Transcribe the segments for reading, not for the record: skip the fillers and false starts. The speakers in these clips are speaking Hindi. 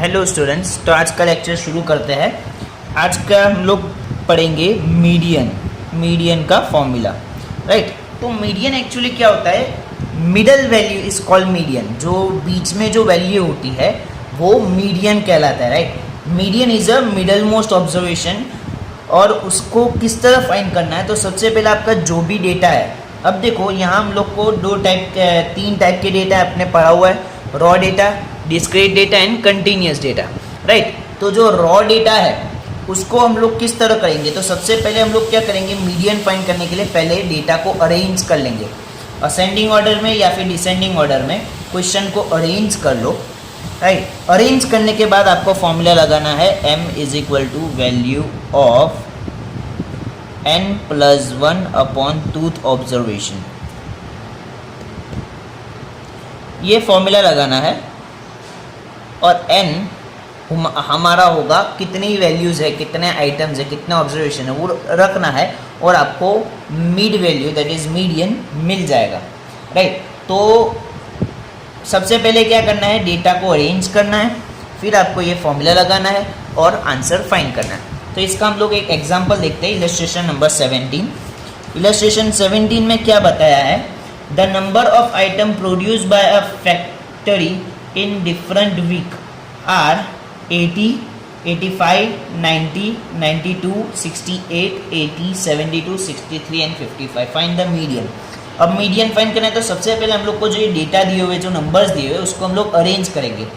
हेलो स्टूडेंट्स, तो आज का लेक्चर शुरू करते हैं। आज का हम लोग पढ़ेंगे मीडियन का फॉर्मूला, राइट। तो मीडियन एक्चुअली क्या होता है? Middle value is called median. जो बीच में जो वैल्यू होती है वो मीडियन कहलाता है, right. Median is a middle most observation. और उसको किस तरह फाइंड करना है? तो सबसे पहले आपका जो भी डेटा है, अब देखो यहाँ हम लोग को तीन टाइप के डेटा आपने पढ़ा हुआ है, raw data, discrete data and continuous data, right. तो जो रॉ डेटा है उसको हम लोग किस तरह करेंगे? तो सबसे पहले हम लोग क्या करेंगे, मीडियन फाइंड करने के लिए पहले डेटा को अरेंज कर लेंगे, असेंडिंग ऑर्डर में या फिर डिसेंडिंग ऑर्डर में। क्वेश्चन को अरेंज कर लो, राइट। अरेंज करने के बाद आपको फॉर्मूला लगाना है m is equal to value of n+1 upon tooth observation. ये फॉर्मूला लगाना है और n हमारा होगा कितनी वैल्यूज़ है, कितने आइटम्स है, कितने ऑब्जर्वेशन है, वो रखना है और आपको mid value that is median मिल जाएगा, राइट। तो सबसे पहले क्या करना है, डेटा को अरेंज करना है, फिर आपको ये फॉर्मूला लगाना है और आंसर फाइंड करना है। तो इसका हम लोग एक एग्जांपल देखते हैं, इलस्ट्रेशन नंबर 17। इलस्ट्रेशन 17 में क्या बताया है? The number of item produce by a factory in different week are 80, 85, 90, 92, 68, 80, 72, 63 and 55। Find the median. अब मीडियन फाइंड करना है तो सबसे पहले हम लोग को जो ये डेटा दिए हुए, जो नंबर्स दिए हुए, उसको हम लोग अरेंज करेंगे।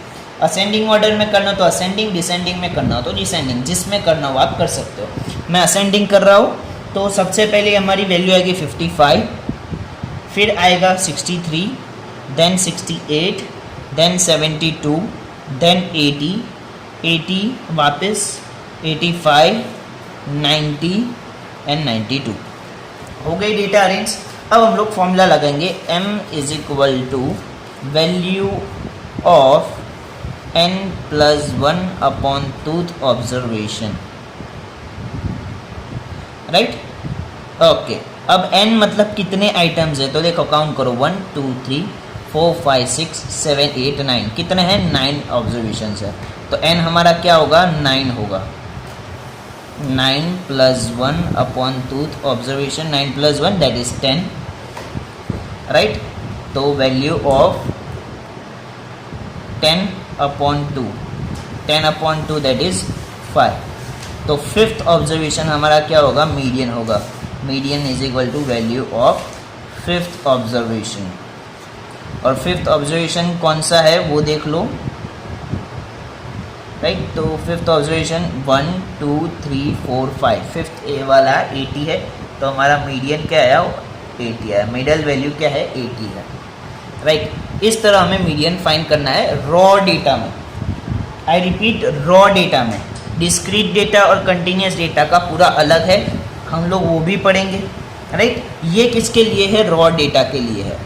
असेंडिंग ऑर्डर में करना हो तो असेंडिंग, डिसेंडिंग में करना हो तो डिसेंडिंग, जिसमें करना हो आप कर सकते हो। मैं असेंडिंग कर रहा हूँ तो सबसे पहले हमारी वैल्यू आएगी 55, फिर आएगा 63, देन 68, देन 72, देन 80 वापस 85, 90 एंड 92। हो गई डेटा अरेंज। अब हम लोग फॉर्मूला लगाएंगे m is equal to value of n+1 upon tooth observation, right. Okay, अब n मतलब कितने आइटम्स है? तो देखो काउंट करो, 1 2 3 4 5 6 7 8 9, कितने हैं? 9 ऑब्जर्वेशन है। तो n हमारा क्या होगा? 9 होगा। 9+1 upon tooth observation, 9+1 that is 10, right. तो value of 10 upon 2, 10 upon 2 that is 5। तो फिफ्थ ऑब्जर्वेशन हमारा क्या होगा? मीडियन होगा। Median is equal to value of fifth observation. और फिफ्थ ऑब्जर्वेशन कौन सा है वो देख लो, राइट। तो फिफ्थ ऑब्जर्वेशन 1 2 3 4 5, फिफ्थ ए वाला 80 है, तो हमारा मीडियन क्या आया? 80 है। मिडल वैल्यू क्या है? 80 है, राइट। इस तरह हमें मीडियन फाइंड करना है रॉ डेटा में। आई रिपीट, रॉ डेटा में। डिस्क्रीट डेटा और कंटिन्यूस डेटा का पूरा अलग है, हम लोग वो भी पढ़ेंगे, राइट। ये किसके लिए है? रॉ डेटा के लिए है,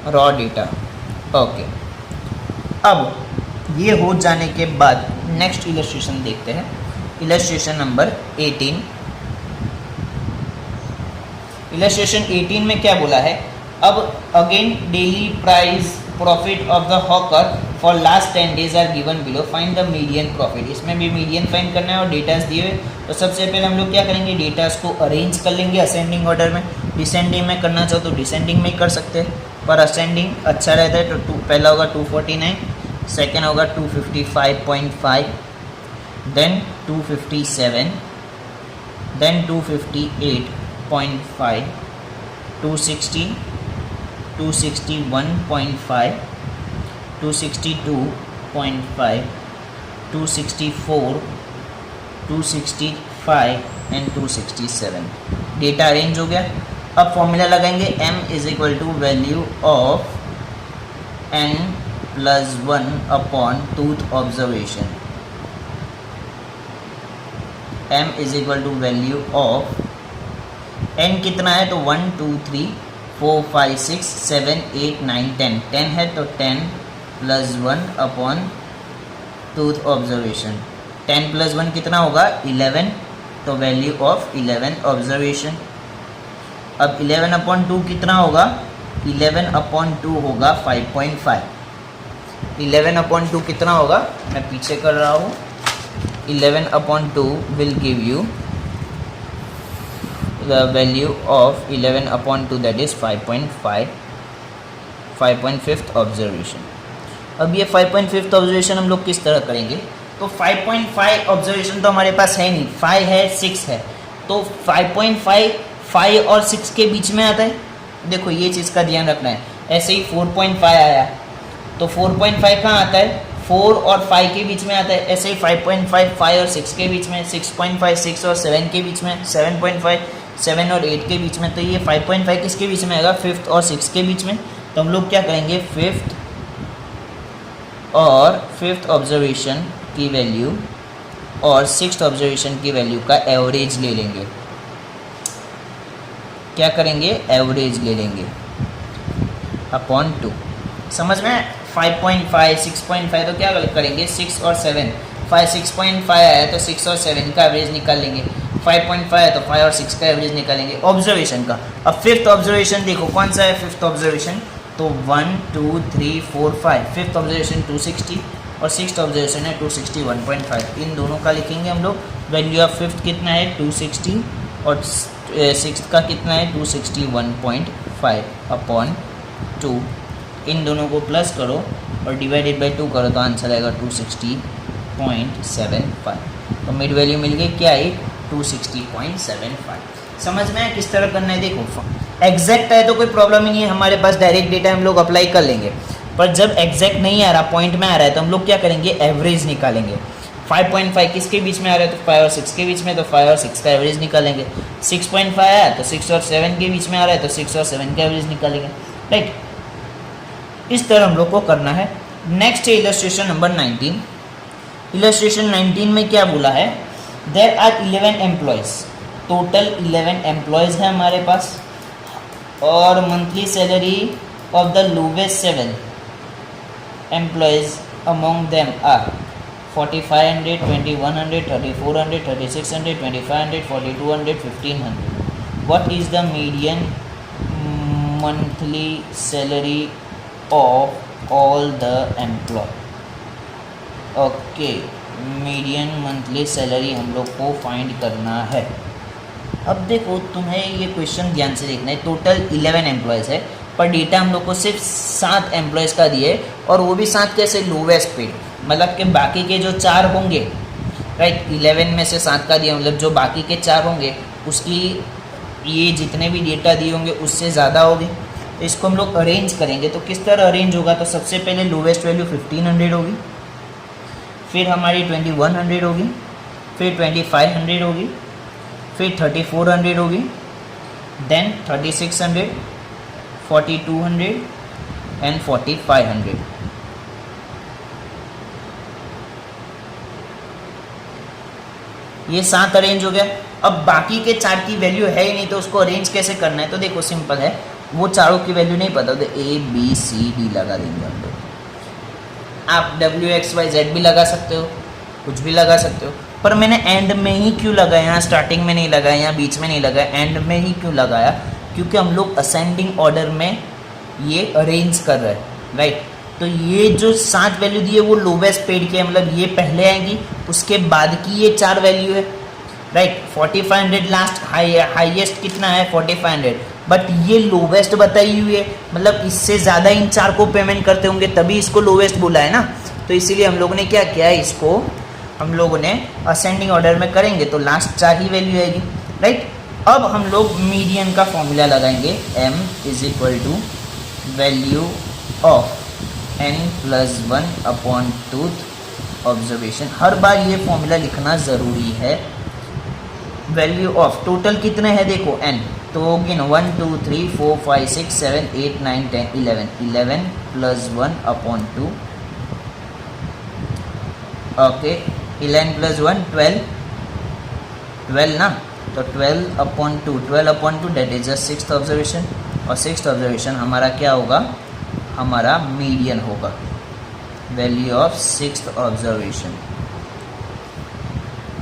रॉ डेटा। ओके, अब ये हो जाने के बाद नेक्स्ट इलस्ट्रेशन देखते हैं, इलस्ट्रेशन नंबर 18। इलस्ट्रेशन 18 में क्या बोला है? अब again daily price profit of the hawker for last 10 days are given below, find the median profit. इसमें भी मीडियन फाइंड करना है और डेटास दिए हुए। तो सबसे पहले हम लोग क्या करेंगे, डेटास को अरेंज कर लेंगे असेंडिंग ऑर्डर में। डिसेंडिंग में करना चाहो तो डिसेंडिंग में ही कर सकते हैं, पर असेंडिंग अच्छा रहता है। तो पहला होगा 249, सेकेंड होगा 255.5, then 257, then 258.5, 260, 261.5, 262.5, 264, 265 and 267। Data arrange हो गया। अब फॉर्मूला लगाएंगे m is equal to value of n+1 upon tooth observation. m is equal to value of n कितना है? तो 1 2 3 4 5 6 7 8 9 10, 10 है तो 10+1 अपॉन टूथ ऑब्जर्वेशन। 10+1 कितना होगा? 11, तो वैल्यू ऑफ 11 ऑब्जर्वेशन। अब 11/2 कितना होगा? 11/2 होगा 5.5, 11/2 कितना होगा, मैं पीछे कर रहा हूँ, 11/2 will give you the value of 11/2 that is 5.5 observation. अब ये 5.5 ऑब्जर्वेशन हम लोग किस तरह करेंगे, तो 5.5 ऑब्जर्वेशन तो हमारे पास है नहीं, 5 है 6 है, तो 5.5 5 और 6 के बीच में आता है। देखो ये चीज़ का ध्यान रखना है। ऐसे ही 4.5 आया तो 4.5 कहाँ आता है, 4 और 5 के बीच में आता है। ऐसे ही 5.5 5 और 6 के बीच में, 6.5 6 और 7 के बीच में, 7.5 7 और 8 के बीच में। तो ये 5.5 किसके बीच में आएगा, 5th और 6 के बीच में। तो हम लोग क्या करेंगे, 5th और 5th ऑब्जर्वेशन की वैल्यू और 6th ऑब्जर्वेशन की वैल्यू का एवरेज ले लेंगे। क्या करेंगे, एवरेज ले लेंगे अपॉन 2। समझ में, 5.5 6.5 तो क्या करेंगे, 6 और 7, 5 6.5 आया तो 6 और 7 का एवरेज निकाल लेंगे, 5.5 है तो 5 और 6 का एवरेज निकालेंगे ऑब्जर्वेशन का। अब 5th ऑब्जर्वेशन देखो कौन सा है, 5th ऑब्जर्वेशन तो 1 2 3 4 5, 5th ऑब्जर्वेशन 260 और 6th ऑब्जर्वेशन है 261.5। इन दोनों का लिखेंगे हम लोग। वैल्यू ऑफ 5th कितना है 260 और 6th का कितना है 261.5 अपॉन 2। इन दोनों को प्लस करो और डिवाइडेड बाई 2 करो तो आंसर आएगा 260.75। तो मिड वैल्यू मिल गई, क्या है 260.75। समझ में किस तरह करना है, देखो एग्जैक्ट है तो कोई प्रॉब्लम ही नहीं है, हमारे पास डायरेक्ट डेटा हम लोग अप्लाई कर लेंगे। पर जब एग्जैक्ट नहीं आ रहा, पॉइंट में आ रहा है, तो हम लोग क्या करेंगे, एवरेज निकालेंगे। 5.5 किसके बीच में आ रहा है, तो 5 और 6 के बीच में, तो 5 और 6 का एवरेज निकालेंगे। 6.5 आया तो 6 और 7 के बीच में आ रहा है तो 6 और 7 का एवरेज निकालेंगे। राइट, इस तरह हम लोग को करना है। नेक्स्ट है इलस्ट्रेशन नंबर 19। इलस्ट्रेशन 19 में क्या बोला है, there are 11 employees, total 11 employees हैं हमारे पास, और monthly salary of the lowest 7 employees among them are 4500, 2100, 3400, 3600, 2500, 4200, 1500। What is the median monthly salary of all the employee? Okay, median monthly salary हम लोग को फाइंड करना है। अब देखो तुम्हें ये क्वेश्चन ध्यान से देखना है। टोटल 11 एम्प्लॉयज़ है, पर डेटा हम लोग को सिर्फ 7 एम्प्लॉयज़ का दिए, और वो भी 7 कैसे, लोवेस्ट पेड, मतलब कि बाकी के जो 4 होंगे, राइट, 11 में से 7 का दिया, मतलब जो बाकी के 4 होंगे उसकी ये जितने भी डेटा दिए होंगे उससे ज़्यादा होगी। तो इसको हम लोग अरेंज करेंगे। तो किस तरह अरेंज होगा, तो सबसे पहले लोवेस्ट वैल्यू 1500 होगी, फिर हमारी 2100 होगी, फिर 2500 होगी, फिर 3400 होगी, देन 3600, 4200 एंड 4500। ये 7 अरेंज हो गया। अब बाकी के 4 की वैल्यू है ही नहीं, तो उसको अरेंज कैसे करना है, तो देखो सिंपल है, वो चारों की वैल्यू नहीं पता तो ABCD लगा देंगे हम लोग। आप WXYZ भी लगा सकते हो, कुछ भी लगा सकते हो, पर मैंने एंड में ही क्यों लगाया, यहाँ स्टार्टिंग में नहीं लगाया, यहाँ बीच में नहीं लगाया, एंड में ही क्यों लगाया, क्योंकि हम लोग असेंडिंग ऑर्डर में ये अरेंज कर रहे हैं, राइट। तो ये जो 7 वैल्यू दी है वो लोवेस्ट पेड की है, मतलब ये पहले आएंगी, उसके बाद की ये 4 वैल्यू है, राइट। 4500 लास्ट, हाईएस्ट कितना है 4500, बट ये लोवेस्ट बताई हुई है, मतलब इससे ज़्यादा इन 4 को पेमेंट करते होंगे तभी इसको लोवेस्ट बोला है ना। तो इसीलिए हम लोगों ने क्या किया, इसको हम लोगों ने असेंडिंग ऑर्डर में करेंगे तो लास्ट 4 ही वैल्यू आएगी, राइट। अब हम लोग मीडियन का फॉर्मूला लगाएंगे, M = value of n+1/2 observation. हर बार ये फॉर्मूला लिखना ज़रूरी है। वैल्यू ऑफ टोटल कितने हैं देखो n, तो होगी ना 1 2 3 4 5 6 7 8 9 10 11, 11 + 1/2, ओके, 11 + 1 12, 12 ना, तो 12/2, 12/2 that is the 6th observation, और 6th ऑब्जर्वेशन हमारा क्या होगा, हमारा मीडियन होगा। Value of 6th observation.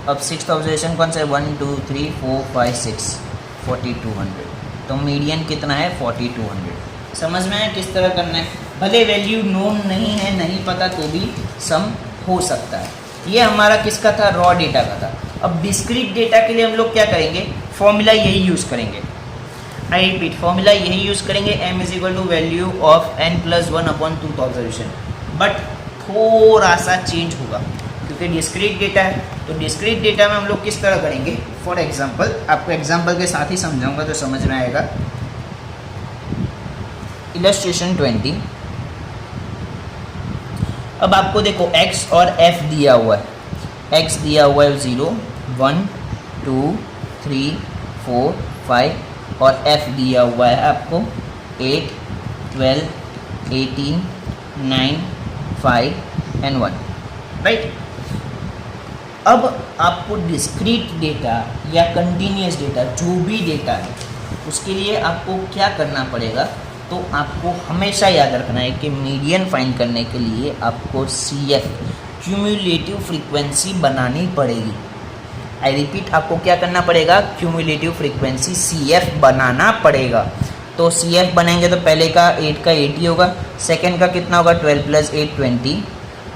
अब 6th ऑब्जर्वेशन कौन सा है, 1 2 3 4 5 6, 4200, तो मीडियन कितना है 4200। समझ में है किस तरह करना है। भले वैल्यू नोन नहीं है, नहीं पता तो भी सम हो सकता है। ये हमारा किसका था, रॉ डेटा का था। अब डिस्क्रीट डेटा के लिए हम लोग क्या करेंगे, फॉर्मूला यही यूज़ करेंगे। आई रिपीट, फॉर्मूला यही यूज़ करेंगे, m is equal to value of n plus 1 upon 2 ऑब्जर्वेशन। बट थोड़ा सा चेंज होगा क्योंकि डिस्क्रीट डेटा है। तो डिस्क्रीट डेटा में हम लोग किस तरह करेंगे, फॉर एग्जांपल, आपको एग्जांपल के साथ ही समझाऊंगा तो समझ में आएगा। इलस्ट्रेशन 20। अब आपको देखो x और f दिया हुआ है, x दिया हुआ है 0 1 2 3 4 5 और f दिया हुआ है आपको 8 12 18 9 5 एंड 1, राइट। अब आपको डिस्क्रीट डेटा या कंटिन्यूस डेटा, जो भी डेटा है, उसके लिए आपको क्या करना पड़ेगा, तो आपको हमेशा याद रखना है कि मीडियन फाइंड करने के लिए आपको CF क्यूमुलेटिव फ्रीक्वेंसी बनानी पड़ेगी। आई रिपीट, आपको क्या करना पड़ेगा, क्यूमुलेटिव फ्रीक्वेंसी CF बनाना पड़ेगा। तो CF बनाएंगे तो पहले का 8 का 80 होगा, सेकंड का कितना होगा 12 प्लस 8 20,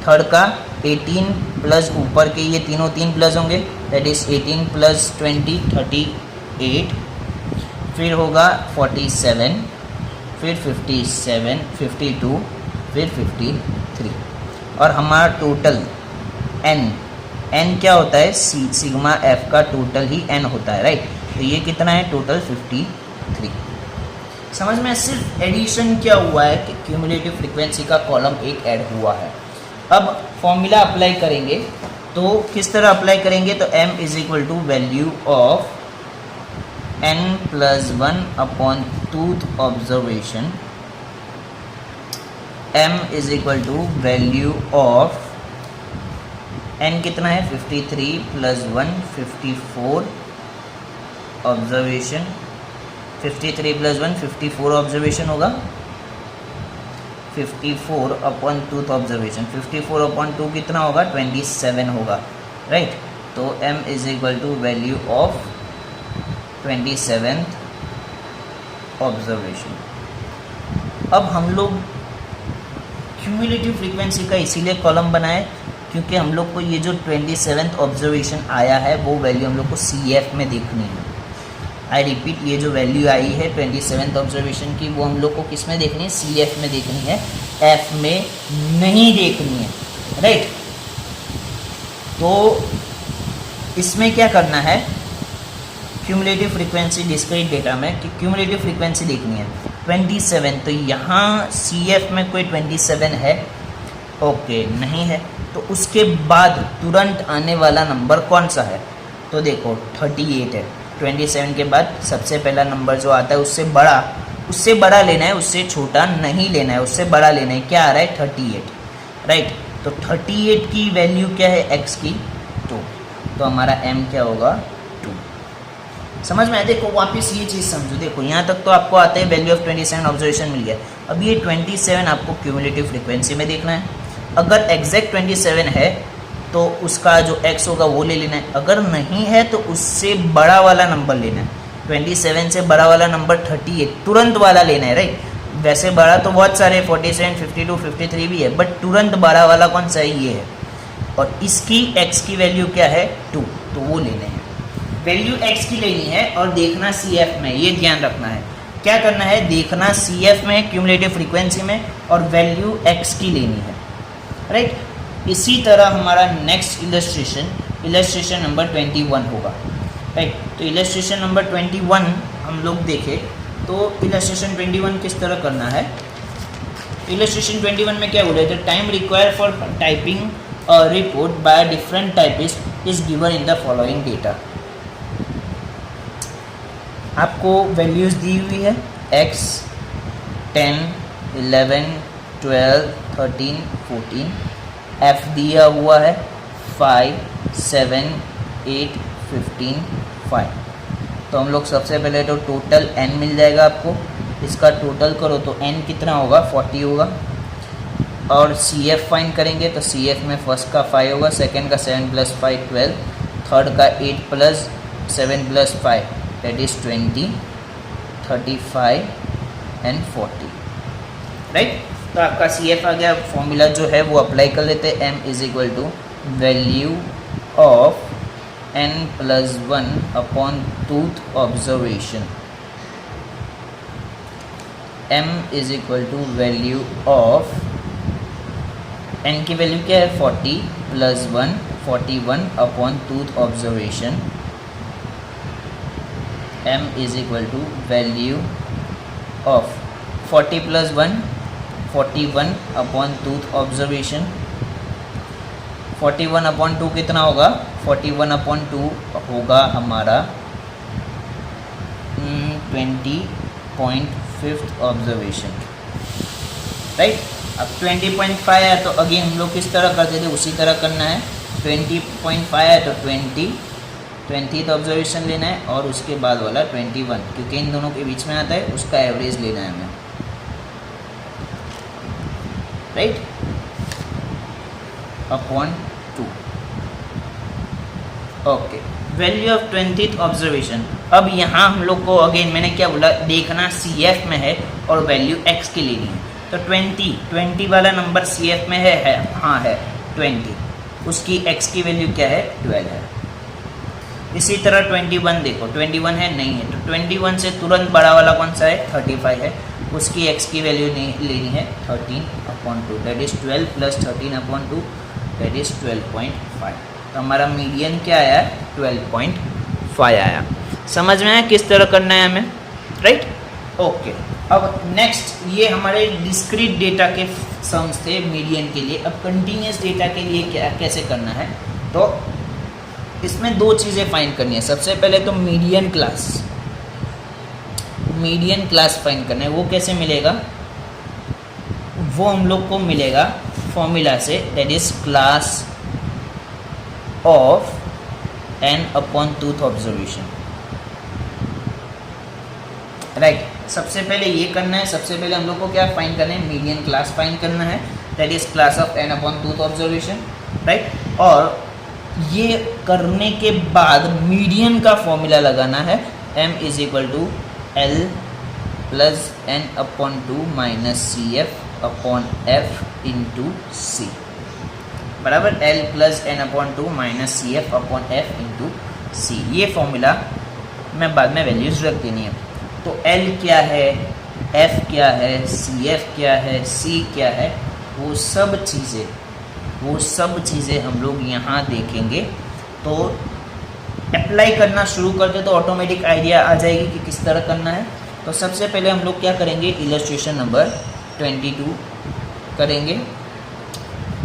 थर्ड का 18 प्लस ऊपर के ये तीनों 3 प्लस होंगे, दैट इज 18 प्लस 20 38, फिर होगा 47, फिर 57 52, फिर 53 और हमारा टोटल n क्या होता है, सिग्मा f का टोटल ही n होता है, राइट। तो ये कितना है, टोटल 53। समझ में, सिर्फ एडिशन क्या हुआ है कि क्यूमुलेटिव फ्रीक्वेंसी का कॉलम एक ऐड हुआ है। अब फॉर्मूला अप्लाई करेंगे तो किस तरह अप्लाई करेंगे, तो m is equal to value of n plus 1 upon tooth observation, m is equal to value of n कितना है 53 प्लस 1 54 ऑब्जर्वेशन, 53 प्लस 1 54 ऑब्जर्वेशन होगा, 54 अपॉन टूथ ऑब्जर्वेशन, 54 अपॉन 2 कितना होगा 27 होगा, राइट। तो m is equal to value of 27th observation. अब हम लोग क्यूमुलेटिव फ्रीक्वेंसी का इसीलिए कॉलम बनाए क्योंकि हम लोग को ये जो 27th ऑब्जर्वेशन आया है वो वैल्यू हम लोग को CF में देखनी है। आई रिपीट, ये जो वैल्यू आई है 27th ऑब्जर्वेशन की वो हम लोग को किस में देखनी है, CF में देखनी है, F में नहीं देखनी है, राइट। तो इसमें क्या करना है, क्यूमुलेटिव फ्रीक्वेंसी डिस्क्रीट डेटा में कि क्यूमुलेटिव फ्रीक्वेंसी देखनी है 27, तो यहाँ CF में कोई 27 है, ओके नहीं है, तो उसके बाद तुरंत आने वाला नंबर कौन सा है, तो देखो 38 है। 27 के बाद सबसे पहला नंबर जो आता है उससे बड़ा लेना है, उससे छोटा नहीं लेना है, उससे बड़ा लेना है। क्या आ रहा है 38, राइट। तो 38 की वैल्यू क्या है, x की 2, तो हमारा m क्या होगा 2। समझ में आया। देखो वापस ये चीज़ समझो, देखो यहाँ तक तो आपको आता है वैल्यू ऑफ 27 ऑब्जर्वेशन मिल गया। अब ये 27 आपको क्यूमुलेटिव फ्रीक्वेंसी में देखना है। अगर एग्जैक्ट 27 है तो उसका जो x होगा वो ले लेना है, अगर नहीं है तो उससे बड़ा वाला नंबर लेना है। 27 से बड़ा वाला नंबर 38 तुरंत वाला लेना है, राइट। वैसे बड़ा तो बहुत सारे 47 52 53 भी है, बट तुरंत बड़ा वाला कौन सा है, ये है। और इसकी x की वैल्यू क्या है 2, तो वो लेने हैं। वैल्यू x की लेनी है और देखना CF में, ये ध्यान रखना है। क्या करना है, देखना CF में क्यूमुलेटिव फ्रीक्वेंसी में और वैल्यू x की लेनी है, राइट। इसी तरह हमारा नेक्स्ट इलस्ट्रेशन नंबर 21 होगा, राइट। तो इलस्ट्रेशन नंबर 21 हम लोग देखें तो इलस्ट्रेशन 21 किस तरह करना है। इलस्ट्रेशन 21 में क्या बोला है, the time require for typing a report by different typist is given in the following data. आपको वैल्यूज़ दी हुई है x 10 11 12 13 14, f दिया हुआ है 5 7 8 15 5। तो हम लोग सबसे पहले तो टोटल n मिल जाएगा आपको, इसका टोटल करो तो n कितना होगा 40 होगा। और CF फाइंड करेंगे तो CF में फर्स्ट का 5 होगा, सेकंड का 7 प्लस 5 12, थर्ड का 8 plus 7 plus 5 that is 20 35 and 40, right. तो आपका सी एफ आ गया। फॉर्मूला जो है वो अप्लाई कर लेते हैं। M is equal to value of n+1 upon tooth observation. m is equal to value of n की वैल्यू क्या है 40 + 1 41 upon tooth observation. m is equal to value of 40 + 1 41 upon tooth observation. 41 upon 2 कितना होगा? 41 अपॉन 2 होगा हमारा 20.5 ऑब्जर्वेशन, राइट। अब 20.5 है तो अगेन हम लोग किस तरह करते थे उसी तरह करना है। 20.5 है तो 20th ऑब्जर्वेशन लेना है और उसके बाद वाला 21, क्योंकि इन दोनों के बीच में आता है, उसका एवरेज लेना है हमें, right, upon 2। Okay, value of 20th observation. अब यहाँ हम लोग को अगेन मैंने क्या बोला, देखना सी एफ में है और वैल्यू एक्स की लेनी है। तो 20 वाला नंबर सी एफ में है हाँ है 20, उसकी एक्स की वैल्यू क्या है 12 है। इसी तरह 21 देखो, 21 है नहीं है, तो 21 से तुरंत बड़ा वाला कौन सा है 35 है, उसकी एक्स की वैल्यू लेनी है 13/2, दैट इज 12 + 13/2, दैट इज 12.5। तो हमारा मीडियन क्या आया 12.5 आया। समझ में आया किस तरह करना है हमें, राइट। ओके, अब नेक्स्ट ये हमारे डिस्क्रीट डेटा के सम्स थे मीडियन के लिए। अब कंटिन्यूस डेटा के लिए क्या कैसे करना है, तो इसमें दो चीज़ें फाइंड करनी है। सबसे पहले तो मीडियन क्लास फाइंड करना है। वो कैसे मिलेगा, वो हम लोग को मिलेगा फॉर्मूला से, that is class of n/2th observation, right. सबसे पहले ये करना है, सबसे पहले हम लोग को क्या फाइंड करना है, मीडियन क्लास फाइंड करना है, that is class of n/2th observation, right. और ये करने के बाद मीडियन का फॉर्मूला लगाना है, m is equal to l + n/2 - CF/f into c, बराबर l + n/2 - CF/f into c। ये फॉर्मूला मैं बाद में वैल्यूज रख देनी है। तो l क्या है, f क्या है, CF क्या है, c क्या है, वो सब चीज़ें हम लोग यहाँ देखेंगे। तो अप्लाई करना शुरू कर दे तो ऑटोमेटिक आइडिया आ जाएगी कि किस तरह करना है। तो सबसे पहले हम लोग क्या करेंगे, इलस्ट्रेशन नंबर 22 करेंगे।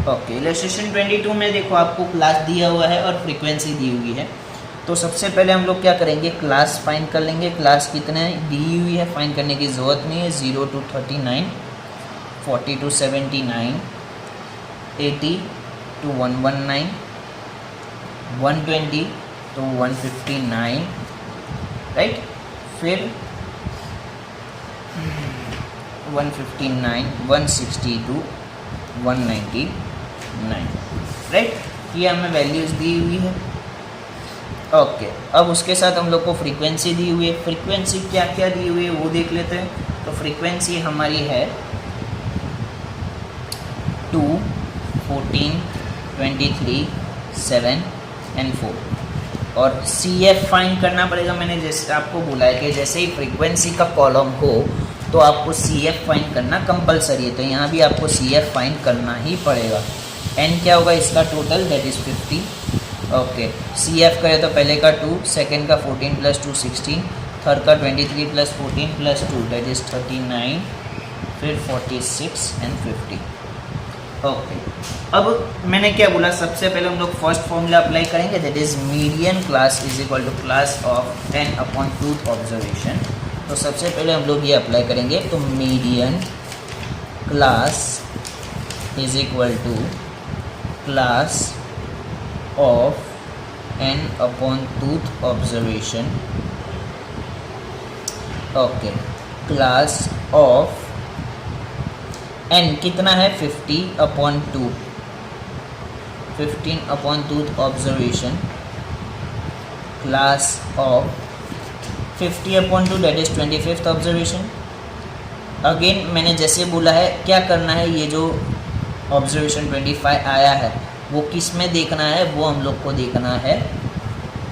ओके, इलस्ट्रेशन 22 में देखो आपको क्लास दिया हुआ है और फ्रीक्वेंसी दी हुई है। तो सबसे पहले हम लोग क्या करेंगे, क्लास फाइंड कर लेंगे। क्लास कितने दी हुई है, फाइंड करने की ज़रूरत नहीं है। 0 to 39, 40 to 79, 80 to 119, 120 to 159, right. फिर 159, 160 to 199, राइट। ये हमें वैल्यूज़ दी हुई है। ओके, अब उसके साथ हम लोग को फ्रीक्वेंसी दी हुई है। फ्रीक्वेंसी क्या क्या दी हुई है वो देख लेते हैं। तो फ्रीक्वेंसी हमारी है 2, 14, 23, 7 and 4। और CF फाइंड करना पड़ेगा। मैंने जैसे आपको बोला है कि जैसे ही फ्रीक्वेंसी का कॉलम हो तो आपको CF फाइंड करना कंपलसरी है। तो यहाँ भी आपको CF फाइंड करना ही पड़ेगा। N क्या होगा इसका total, that is 50। Okay, CF का है तो पहले का 2, सेकेंड का 14 + 2 16, थर्ड का 23 + 14 + 2 दैट इज़ 39, फिर 46 and 50। ओके, अब मैंने क्या बोला, सबसे पहले हम लोग फर्स्ट फॉर्मूला अप्लाई करेंगे, that is median class is equal to class of n/2th observation. तो सबसे पहले हम लोग ये अप्लाई करेंगे। तो median class is equal to class of n/2th observation। Okay, class of n कितना है 50/2, 15/2th observation. Class of 50/2 that is 25th observation. Again मैंने जैसे बोला है क्या करना है, ये जो ऑब्जर्वेशन 25 आया है वो किस में देखना है, वो हम लोग को देखना है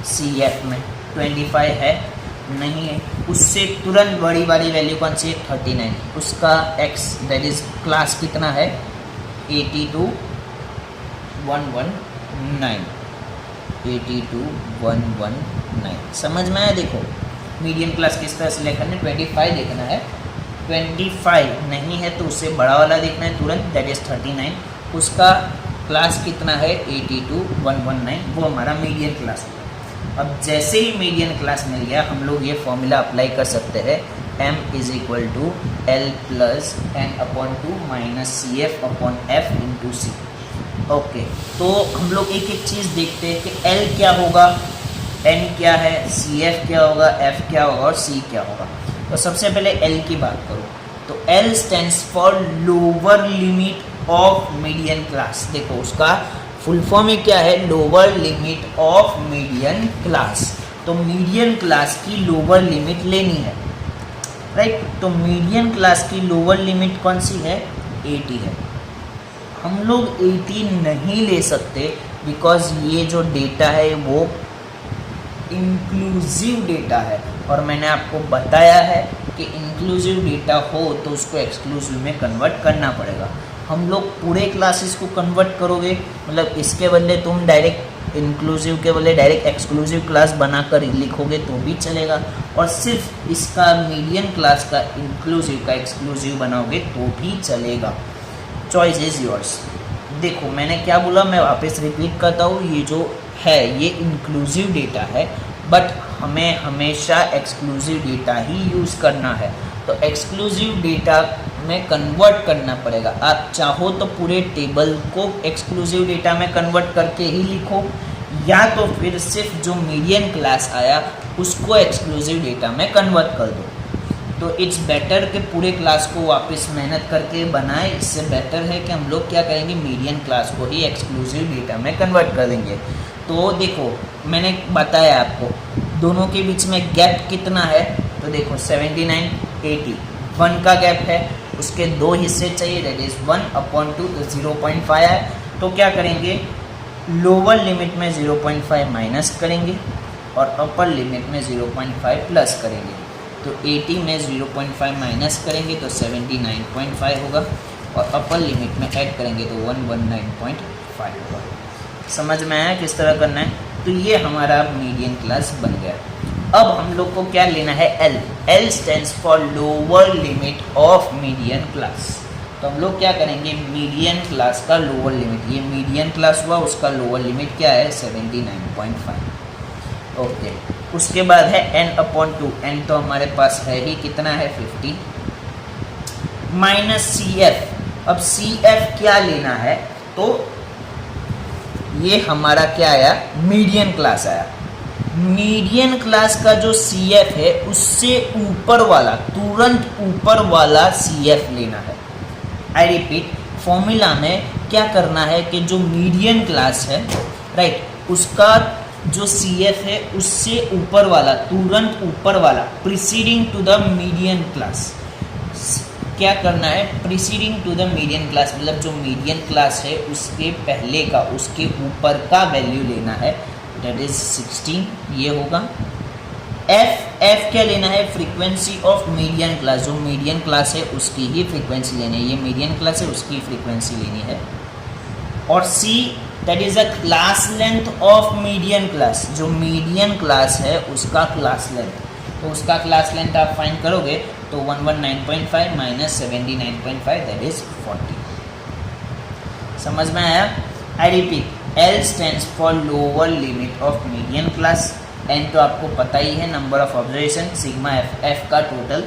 CF में। 25 है नहीं है, उससे तुरंत बड़ी वाली वैल्यू कौन सी है 39, उसका x दैट इज क्लास कितना है 82119, 82119 समझ में आया। देखो मीडियन क्लास किस तरह से लेकर 25 देखना है, 25 नहीं है तो उससे बड़ा वाला देखना है तुरंत दैट इज 39, उसका क्लास कितना है 82119, वो हमारा मीडियन क्लास है। अब जैसे ही मीडियन क्लास मिल गया हम लोग ये फॉर्मूला अप्लाई कर सकते हैं m is equal to L plus n/2 minus CF upon F into C. Okay, तो हम लोग एक एक चीज़ देखते हैं कि L क्या होगा, n क्या है, CF क्या होगा, F क्या होगा और C क्या होगा। तो सबसे पहले L की बात करो तो L stands for lower limit of median class. देखो उसका फुल फॉर्म में क्या है, lower limit of median class. तो मीडियन क्लास की लोअर लिमिट लेनी है, राइट। तो मीडियन क्लास की लोअर लिमिट कौन सी है 80 है। हम लोग 80 नहीं ले सकते बिकॉज ये जो डेटा है वो इंक्लूसिव डेटा है और मैंने आपको बताया है कि इंक्लूसिव डेटा हो तो उसको एक्सक्लूसिव में कन्वर्ट करना पड़ेगा। हम लोग पूरे क्लासेस को कन्वर्ट करोगे, मतलब इसके बदले तुम डायरेक्ट इंक्लूसिव के बदले डायरेक्ट एक्सक्लूसिव क्लास बनाकर लिखोगे तो भी चलेगा, और सिर्फ इसका मीडियन क्लास का इंक्लूसिव का एक्सक्लूसिव बनाओगे तो भी चलेगा। Choice is yours. देखो मैंने क्या बोला, मैं वापस रिपीट करता हूँ, ये जो है ये इंक्लूसिव डेटा है बट हमें हमेशा एक्सक्लूसिव डेटा ही यूज़ करना है। तो एक्सक्लूसिव डेटा में कन्वर्ट करना पड़ेगा। आप चाहो तो पूरे टेबल को एक्सक्लूसिव डेटा में कन्वर्ट करके ही लिखो, या तो फिर सिर्फ जो मीडियन क्लास आया उसको एक्सक्लूसिव डेटा में कन्वर्ट कर दो। तो इट्स बेटर कि पूरे क्लास को वापस मेहनत करके बनाए, इससे बेटर है कि हम लोग क्या करेंगे मीडियन क्लास को ही एक्सक्लूसिव डेटा में कन्वर्ट कर देंगे। तो देखो मैंने बताया आपको दोनों के बीच में गैप कितना है, तो देखो 79 80 1 का गैप है, उसके दो हिस्से चाहिए दैट इज़ 1/2 तो 0.5 है। तो क्या करेंगे, लोअर लिमिट में 0.5 माइनस करेंगे और अपर लिमिट में 0.5 प्लस करेंगे। तो 80 में 0.5 माइनस करेंगे तो 79.5 होगा और अपर लिमिट में ऐड करेंगे तो 119.5 होगा। समझ में आया किस तरह करना है। तो ये हमारा मीडियन क्लास बन गया। अब हम लोग को क्या लेना है L। L stands for lower limit of median class. तो हम लोग क्या करेंगे, मीडियन क्लास का लोअर लिमिट, ये मीडियन क्लास हुआ, उसका लोअर लिमिट क्या है 79.5। ओके, उसके बाद है n/2, n तो हमारे पास है ही, कितना है 50 माइनस CF। अब CF क्या लेना है, तो ये हमारा क्या आया मीडियन क्लास आया। मीडियन क्लास का जो CF है उससे ऊपर वाला, तुरंत ऊपर वाला CF लेना है। आई रिपीट, फॉर्मूला में क्या करना है कि जो मीडियन क्लास है राइट, उसका जो CF है उससे ऊपर वाला, तुरंत ऊपर वाला, preceding to the median class, क्या करना है preceding to the median class, मतलब जो मीडियन क्लास है उसके पहले का, उसके ऊपर का वैल्यू लेना है, दैट इज 16 ये होगा। F क्या लेना है, फ्रीक्वेंसी ऑफ मीडियन क्लास, जो मीडियन क्लास है उसकी ही फ्रीक्वेंसी लेनी है, ये मीडियन क्लास है उसकी फ्रीक्वेंसी लेनी है। और C that is a class length of median class, जो मीडियन क्लास है उसका क्लास लेंथ, तो उसका क्लास लेंथ आप फाइंड करोगे तो 119.5 माइनस 79.5 दैट इज 40। समझ में आया। I repeat, L stands for lower limit of median class, N तो आपको पता ही है number of observation, sigma F का टोटल।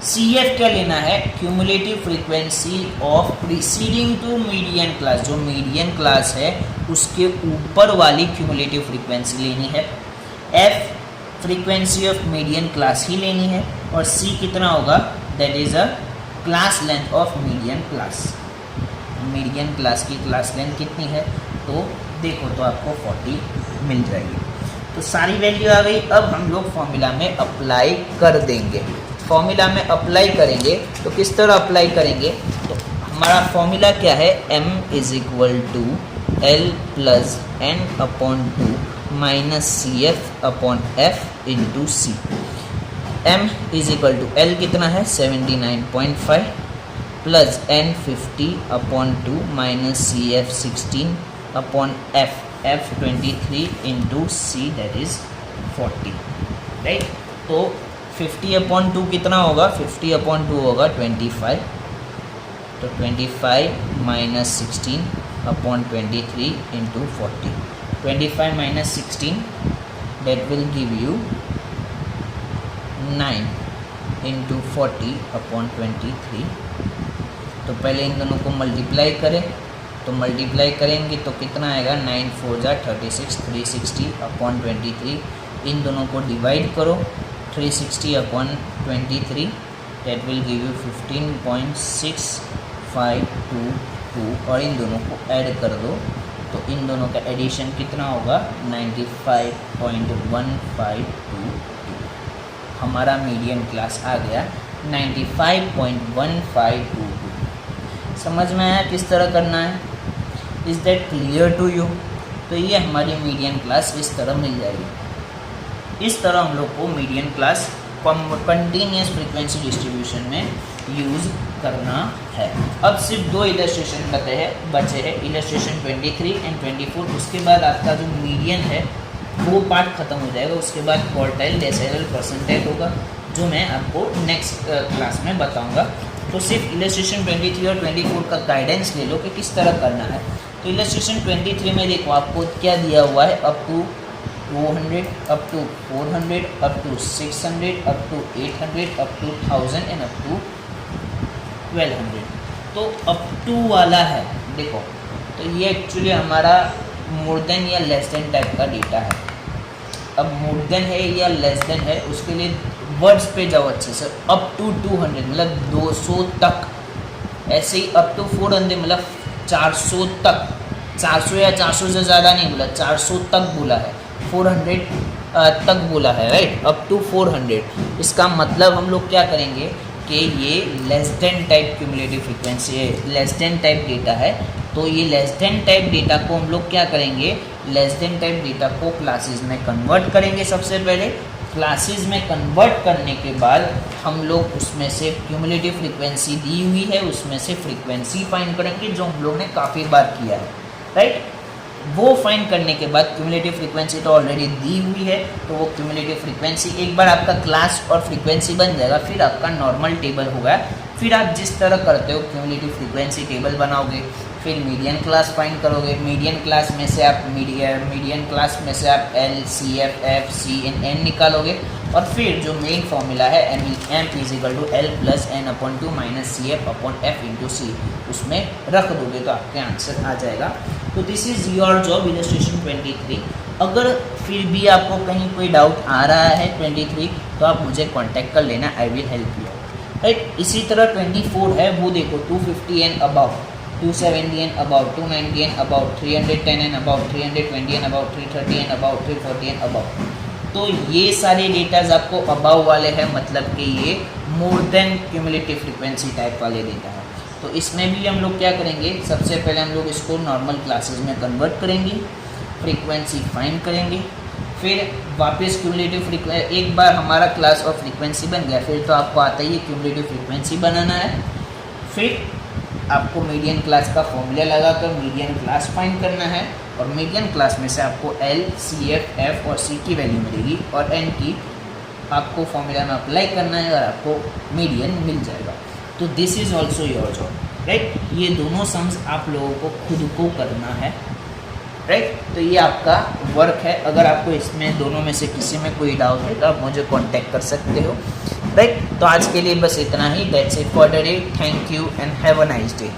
CF क्या लेना है, cumulative frequency of preceding to median class, जो मीडियन क्लास है उसके ऊपर वाली क्यूमुलेटिव फ्रीक्वेंसी लेनी है। F frequency of median class ही लेनी है। और C कितना होगा, that is a class length of median class, median class की क्लास लेंथ कितनी है, तो देखो तो आपको 40 मिल जाएगी। तो सारी वैल्यू आ गई। अब हम लोग फॉर्मूला में अप्लाई कर देंगे। फॉर्मूला में अप्लाई करेंगे तो किस तरह अप्लाई करेंगे, तो हमारा फॉर्मूला क्या है, m is equal to L plus N upon two minus C F upon F into C. m is equal to L कितना है 79.5 plus N 50 upon two minus C F 16 upon F 23 into C that is 40, right. तो 50 अपॉन 2 कितना होगा, 50 अपॉन 2 होगा 25, तो 25 minus 16 upon 23 into 40, 25 minus 16 that will give you 9 into 40 upon 23। तो पहले इन दोनों को मल्टीप्लाई करें, तो मल्टीप्लाई करेंगे तो कितना आएगा 9 4 जा 36, 360 अपॉन 23। इन दोनों को डिवाइड करो 360 upon 23 that will give you 15.6522 और इन दोनों को ऐड कर दो तो इन दोनों का एडिशन कितना होगा 95.1522। हमारा मीडियन क्लास आ गया 95.1522। समझ में आया किस तरह करना है, is that clear to you. तो ये हमारी मीडियन क्लास इस तरह मिल जाएगी। इस तरह हम लोग को median class continuous frequency distribution में यूज़ करना है। अब सिर्फ दो इलस्ट्रेशन बचे हैं इलस्ट्रेशन 23 एंड 24। उसके बाद आपका जो मीडियन है वो पार्ट ख़त्म हो जाएगा। उसके बाद क्वार्टाइल, डेसिमल, परसेंटाइल होगा जो मैं आपको नेक्स्ट क्लास में बताऊंगा। तो सिर्फ इलस्ट्रेशन 23 और 24 का गाइडेंस ले लो कि किस तरह करना है। तो इलस्ट्रेशन 23 में देखो आपको क्या दिया हुआ है, up to 200, up to 400, up to 600, up to 800, up to 1000 and up to 1200। तो अप टू वाला है देखो, तो ये एक्चुअली हमारा मोर देन या लेस देन टाइप का डेटा है। अब मोर देन है या लेस देन है उसके लिए वर्ड्स पे जाओ अच्छे से। अप टू 200 मतलब 200 तक, ऐसे ही अप टू 400 मतलब 400 तक, 400 या 400 से ज़्यादा नहीं बोला, 400 तक बोला है, 400 तक बोला है, राइट। अप टू 400 इसका मतलब हम लोग क्या करेंगे कि ये less than type cumulative frequency है, लेस देन टाइप डेटा है। तो ये लेस देन टाइप डेटा को हम लोग क्या करेंगे, लेस देन टाइप डेटा को क्लासेस में कन्वर्ट करेंगे। सबसे पहले क्लासेस में कन्वर्ट करने के बाद हम लोग उसमें से क्यूमुलेटिव फ्रीक्वेंसी दी हुई है उसमें से फ्रीक्वेंसी फाइंड करेंगे जो हम लोग ने काफ़ी बार किया है, राइट। वो फाइंड करने के बाद क्यूमुलेटिव फ्रीक्वेंसी तो ऑलरेडी दी हुई है, तो वो क्यूमुलेटिव फ्रीक्वेंसी एक बार आपका क्लास और फ्रीक्वेंसी बन जाएगा, फिर आपका नॉर्मल टेबल होगा। फिर आप जिस तरह करते हो क्यूमुलेटिव फ्रीक्वेंसी टेबल बनाओगे, फिर मीडियन क्लास फाइंड करोगे। मीडियन क्लास में से आप L C F C N निकालोगे और फिर जो मेन फॉर्मूला है M is equal to L plus N upon two minus C F upon F into C उसमें रख दोगे तो आपके आंसर आ जाएगा। तो this is your job illustration 23। अगर फिर भी आपको कहीं कोई डाउट आ रहा है 23 तो आप मुझे कांटेक्ट कर लेना, I will help you, right. इसी तरह 24 है वो देखो 250 and about, 270 and about, 290 and about, 310 and about, 320 and about, 330 and about, 340 and about. तो ये सारे डेटाज आपको अबाउ वाले हैं, मतलब कि ये more than cumulative frequency type वाले डेटा है। तो इसमें भी हम लोग क्या करेंगे, सबसे पहले हम लोग इसको नॉर्मल क्लासेस में कन्वर्ट करेंगे, फ्रीक्वेंसी फाइंड करेंगे, फिर वापस क्यूमुलेटिव फ्रीक्वेंसी, एक बार हमारा क्लास और फ्रीक्वेंसी बन गया फिर तो आपको आता ही है क्यूमुलेटिव फ्रीक्वेंसी बनाना है। फिर आपको मीडियन क्लास का फॉर्मूला लगाकर मीडियन क्लास फाइंड करना है और मीडियन क्लास में से आपको एल, सी एफ, एफ और सी की वैल्यू मिलेगी और एन की आपको फॉर्मूला में अप्लाई करना है और आपको मीडियन मिल जाएगा। तो this is also your job, right. ये दोनों सम्स आप लोगों को खुद को करना है, राइट। तो ये आपका वर्क है। अगर आपको इसमें दोनों में से किसी में कोई डाउट है तो आप मुझे कांटेक्ट कर सकते हो, राइट। तो आज के लिए बस इतना ही। That's it for today. Thank you and have a nice day.